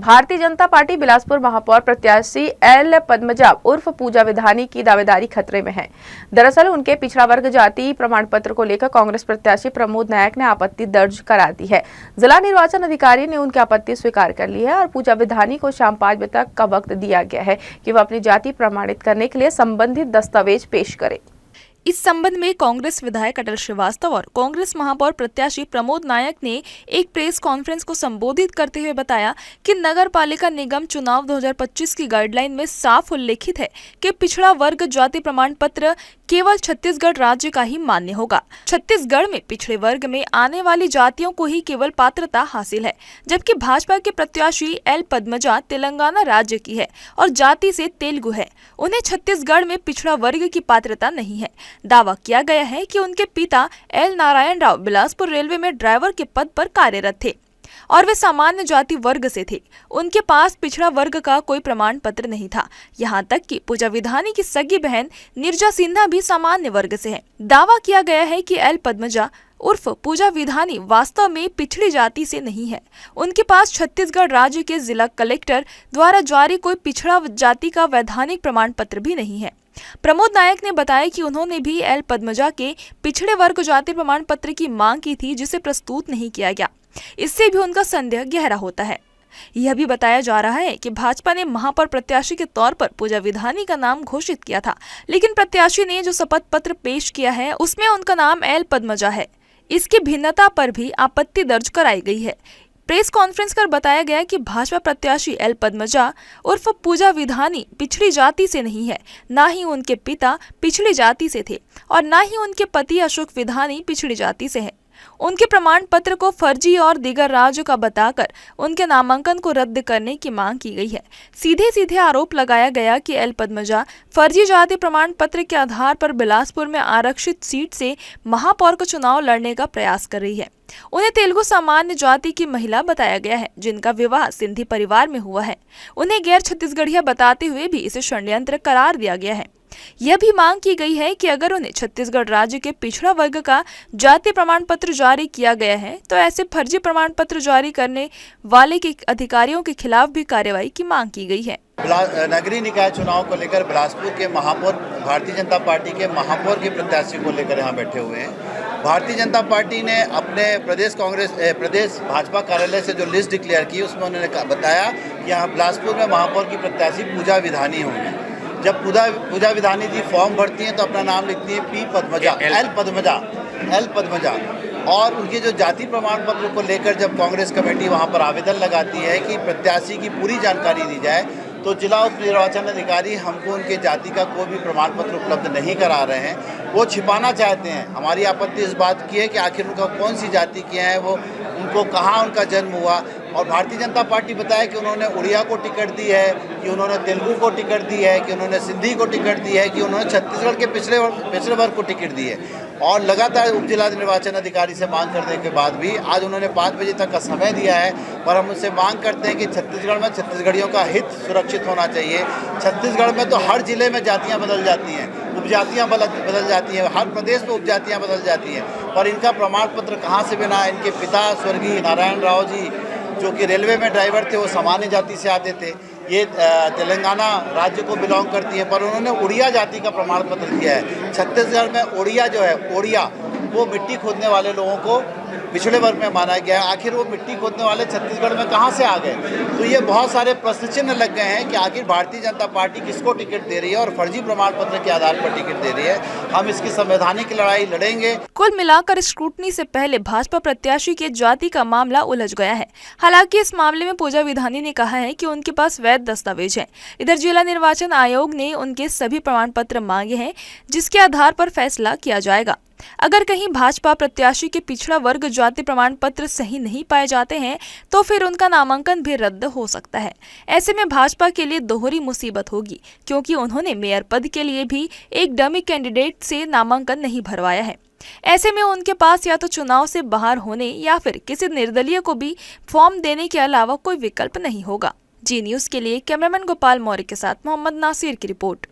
Bharatiya Janata party Bilaspur महापौर प्रत्याशी L Padmaja उर्फ पूजा विधानी की दावेदारी खतरे में है। दरअसल उनके पिछड़ा वर्ग जाति प्रमाण पत्र को लेकर कांग्रेस प्रत्याशी प्रमोद नायक ने आपत्ति दर्ज करा दी है। जिला निर्वाचन अधिकारी ने उनकी आपत्ति स्वीकार कर ली है और पूजा विधानी को शाम 5 बजे तक का वक्त दिया गया है कि वह अपनी जाति प्रमाणित करने के लिए संबंधित दस्तावेज पेश करे। इस संबंध में कांग्रेस विधायक अटल श्रीवास्तव और कांग्रेस महापौर प्रत्याशी प्रमोद नायक ने एक प्रेस कॉन्फ्रेंस को संबोधित करते हुए बताया कि नगर पालिका निगम चुनाव 2025 की गाइडलाइन में साफ उल्लेखित है कि पिछड़ा वर्ग जाति प्रमाण पत्र केवल छत्तीसगढ़ राज्य का ही मान्य होगा। छत्तीसगढ़ में पिछड़े वर्ग में आने वाली जातियों को ही केवल पात्रता हासिल है, जबकि भाजपा के प्रत्याशी एल पद्मजा तेलंगाना राज्य की है और जाति से तेलुगु है। उन्हें छत्तीसगढ़ में पिछड़ा वर्ग की पात्रता नहीं है। दावा किया गया है कि उनके पिता एल नारायण राव बिलासपुर रेलवे में ड्राइवर के पद पर कार्यरत थे और वे सामान्य जाति वर्ग से थे। उनके पास पिछड़ा वर्ग का कोई प्रमाण पत्र नहीं था। यहाँ तक कि पूजा विधानी की सगी बहन नीरजा सिन्हा भी सामान्य वर्ग से है। दावा किया गया है कि एल पद्मजा उर्फ पूजा विधानी वास्तव में पिछड़ी जाति से नहीं है। उनके पास छत्तीसगढ़ राज्य के जिला कलेक्टर द्वारा जारी कोई पिछड़ा जाति का वैधानिक प्रमाण पत्र भी नहीं है। प्रमोद नायक ने बताया कि उन्होंने भी एल पद्मजा के पिछड़े वर्ग जाति प्रमाण पत्र की मांग की थी, जिसे प्रस्तुत नहीं किया गया। इससे भी उनका संदेह गहरा होता है। यह भी बताया जा रहा है कि भाजपा ने महापौर प्रत्याशी के तौर पर पूजा विधानी का नाम घोषित किया था, लेकिन प्रत्याशी ने जो शपथ पत्र पेश किया है उसमें उनका नाम एल पद्मजा है। इसकी भिन्नता पर भी आपत्ति दर्ज कराई गई है। प्रेस कॉन्फ्रेंस कर बताया गया कि भाजपा प्रत्याशी एल पद्मजा उर्फ पूजा विधानी पिछड़ी जाति से नहीं है, ना ही उनके पिता पिछड़ी जाति से थे और ना ही उनके पति अशोक विधानी पिछड़ी जाति से है। उनके प्रमाण पत्र को फर्जी और दीगर राज्यों का बताकर उनके नामांकन को रद्द करने की मांग की गई है। सीधे सीधे आरोप लगाया गया कि एल पद्मजा फर्जी जाति प्रमाण पत्र के आधार पर बिलासपुर में आरक्षित सीट से महापौर का चुनाव लड़ने का प्रयास कर रही है। उन्हें तेलुगु सामान्य जाति की महिला बताया गया है, जिनका विवाह सिंधी परिवार में हुआ है। उन्हें गैर छत्तीसगढ़िया बताते हुए भी इसे षड्यंत्र करार दिया गया है। यह भी मांग की गई है कि अगर उन्हें छत्तीसगढ़ राज्य के पिछड़ा वर्ग का जाति प्रमाण पत्र जारी किया गया है तो ऐसे फर्जी प्रमाण पत्र जारी करने वाले के अधिकारियों के खिलाफ भी कार्रवाई की मांग की गई है। नगरीय निकाय चुनाव को लेकर बिलासपुर के महापौर भारतीय जनता पार्टी के महापौर के प्रत्याशी को लेकर यहाँ बैठे हुए हैं। भारतीय जनता पार्टी ने अपने प्रदेश भाजपा कार्यालय से जो लिस्ट डिक्लेयर की उसमें उन्होंने बताया कि यहाँ बिलासपुर में महापौर की प्रत्याशी पूजा विधानी होंगी। जब पूजा विधानी जी फॉर्म भरती हैं तो अपना नाम लिखती है एल पद्मजा और उनके जो जाति प्रमाण पत्र को लेकर जब कांग्रेस कमेटी वहां पर आवेदन लगाती है कि प्रत्याशी की पूरी जानकारी दी जाए तो जिला उप निर्वाचन अधिकारी हमको उनके जाति का कोई भी प्रमाण पत्र उपलब्ध नहीं करा रहे हैं। वो छिपाना चाहते हैं। हमारी आपत्ति इस बात की है कि आखिर उनका कौन सी जाति क्या है, वो उनको कहाँ उनका जन्म हुआ। और भारतीय जनता पार्टी बताया कि उन्होंने उड़िया को टिकट दी है, कि उन्होंने तेलुगु को टिकट दी है, कि उन्होंने सिंधी को टिकट दी है, कि उन्होंने छत्तीसगढ़ के पिछड़े वर्ग को टिकट दी है। और लगातार उप जिला निर्वाचन अधिकारी से मांग करने के बाद भी आज उन्होंने 5 बजे तक का समय दिया है, पर हम उनसे मांग करते हैं कि छत्तीसगढ़ में छत्तीसगढ़ियों का हित सुरक्षित होना चाहिए। छत्तीसगढ़ में तो हर जिले में जातियाँ बदल जाती हैं, उपजातियाँ बदल जाती हैं, हर प्रदेश में उपजातियाँ बदल जाती हैं, पर इनका प्रमाण पत्र कहाँ से बना? इनके पिता स्वर्गीय नारायण राव जी जो कि रेलवे में ड्राइवर थे, वो सामान्य जाति से आते थे। ये तेलंगाना राज्य को बिलोंग करती है, पर उन्होंने उड़िया जाति का प्रमाण पत्र दिया है। छत्तीसगढ़ में उड़िया जो है, ओड़िया वो मिट्टी खोदने वाले लोगों को पिछड़े वर्ग में माना गया है। आखिर वो मिट्टी खोदने वाले छत्तीसगढ़ में कहाँ से आ गए? तो ये बहुत सारे प्रश्न चिन्ह लग गए हैं कि आखिर भारतीय जनता पार्टी किसको टिकट दे रही है और फर्जी प्रमाण पत्र के आधार पर टिकट दे रही है। हम इसकी संवैधानिक लड़ाई लड़ेंगे। कुल मिलाकर स्क्रूटनी से पहले भाजपा प्रत्याशी के जाति का मामला उलझ गया है। हालांकि इस मामले में पूजा विधानी ने कहा है कि उनके पास वैध दस्तावेज है। इधर जिला निर्वाचन आयोग ने उनके सभी प्रमाण पत्र मांगे हैं, जिसके आधार पर फैसला किया जाएगा। अगर कहीं भाजपा प्रत्याशी के पिछड़ा वर्ग जाति प्रमाण पत्र सही नहीं पाए जाते हैं तो फिर उनका नामांकन भी रद्द हो सकता है। ऐसे में भाजपा के लिए दोहरी मुसीबत होगी, क्योंकि उन्होंने मेयर पद के लिए भी एक डमी कैंडिडेट से नामांकन नहीं भरवाया है। ऐसे में उनके पास या तो चुनाव से बाहर होने या फिर किसी निर्दलीय को भी फॉर्म देने के अलावा कोई विकल्प नहीं होगा। जी न्यूज़ के लिए कैमरामैन गोपाल मौर्य के साथ मोहम्मद नासिर की रिपोर्ट।